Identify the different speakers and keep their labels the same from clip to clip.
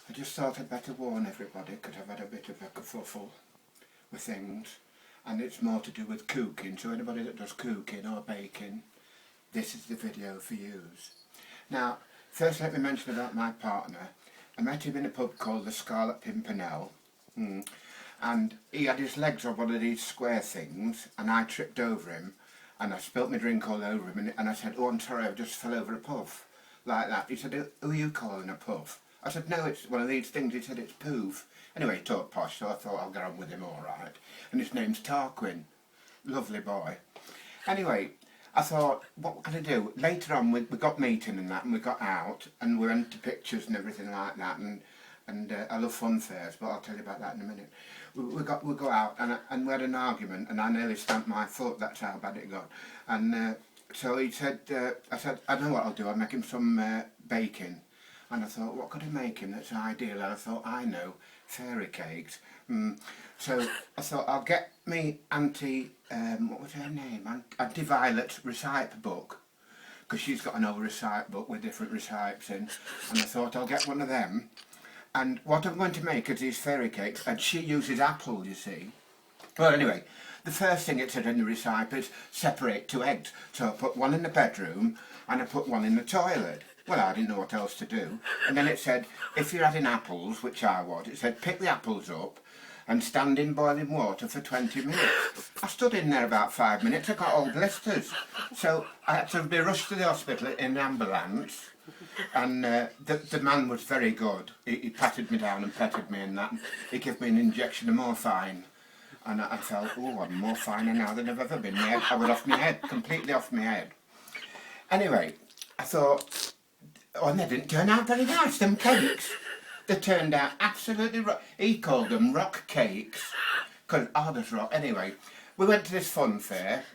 Speaker 1: I just thought I'd better warn everybody because I've had a bit of a kerfuffle with things, and it's more to do with cooking, so anybody that does cooking or baking, this is the video for you. Now, first let me mention about my partner. I met him in a pub called the Scarlet Pimpernel, and he had his legs on one of these square things, and I tripped over him, and I spilt my drink all over him, and I said, "Oh, I'm sorry, I just fell over a puff," like that. He said, "Who are you calling a puff?" I said, "No, it's one of these things." He said, "It's poof." Anyway, he talked posh, so I thought I'll get on with him all right. And his name's Tarquin. Lovely boy. Anyway, I thought, what can I do? Later on, we got meeting and that, and we got out, and we went to pictures and everything like that, and I love fun fairs, but I'll tell you about that in a minute. We go out, and we had an argument, and I nearly stamped my foot. That's how bad it got. And so he said, I said, "I know what I'll do. I'll make him some bacon." And I thought, what could I make him that's ideal? And I thought, I know, fairy cakes. So I thought, I'll get me Auntie, what was her name? Auntie Violet's recite book, because she's got an old recite book with different recites in. And I thought, I'll get one of them. And what I'm going to make is these fairy cakes, and she uses apple, you see. Well, anyway, the first thing it said in the recipe is separate 2 eggs. So I put one in the bedroom, and I put one in the toilet. Well, I didn't know what else to do. And then it said, if you're having apples, which I was, it said pick the apples up and stand in boiling water for 20 minutes. I stood in there about 5 minutes, I got all blisters. So I had to be rushed to the hospital in an ambulance. And the man was very good. He patted me down and petted me and that. And he gave me an injection of morphine. And I felt, oh, I'm more finer now than I've ever been. I was off my head, completely off my head. Anyway, I thought, oh, and they didn't turn out very nice, them cakes. They turned out absolutely rock. He called them rock cakes. Because, oh, there's rock. Anyway, we went to this fun fair,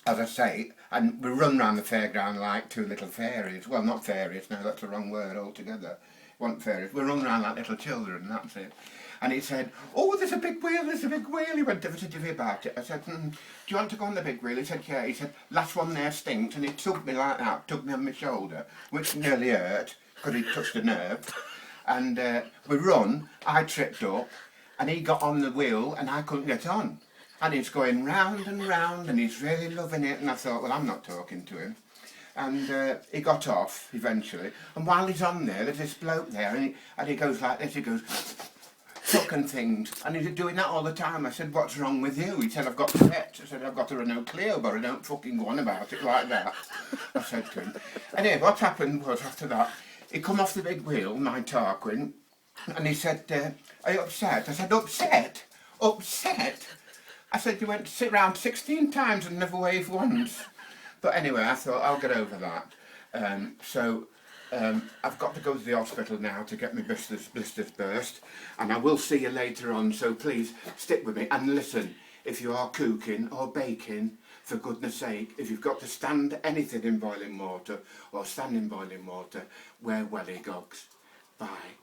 Speaker 1: as I say, and we run round the fairground like 2 little fairies. Well, not fairies, no, that's the wrong word altogether. Wasn't fairies. We run round like little children, that's it. And he said, "Oh, there's a big wheel, there's a big wheel." He went to me about it. I said, "Do you want to go on the big wheel?" He said, "Yeah." He said, "Last one there stinks." And he took me like that, took me on my shoulder, which nearly hurt, because he touched a nerve. And we run, I tripped up, and he got on the wheel, and I couldn't get on. And he's going round and round, and he's really loving it. And I thought, well, I'm not talking to him. And he got off, eventually. And while he's on there, there's this bloke there, and he goes like this, he goes, fucking things, and he's doing that all the time. I said, "What's wrong with you?" He said, "I've got Tourette's." I said, "I've got a Renault Clio, but I don't fucking go on about it like that." I said to him. Anyway, what happened was, after that, he come off the big wheel, my Tarquin, and he said, "Are you upset?" I said, "Upset? Upset?" I said, "You went to sit round 16 times and never waved once." But anyway, I thought, I'll get over that. I've got to go to the hospital now to get my blisters burst, and I will see you later on, so please stick with me. And listen, if you are cooking or baking, for goodness sake, if you've got to stand anything in boiling water or stand in boiling water, wear welly gogs. Bye.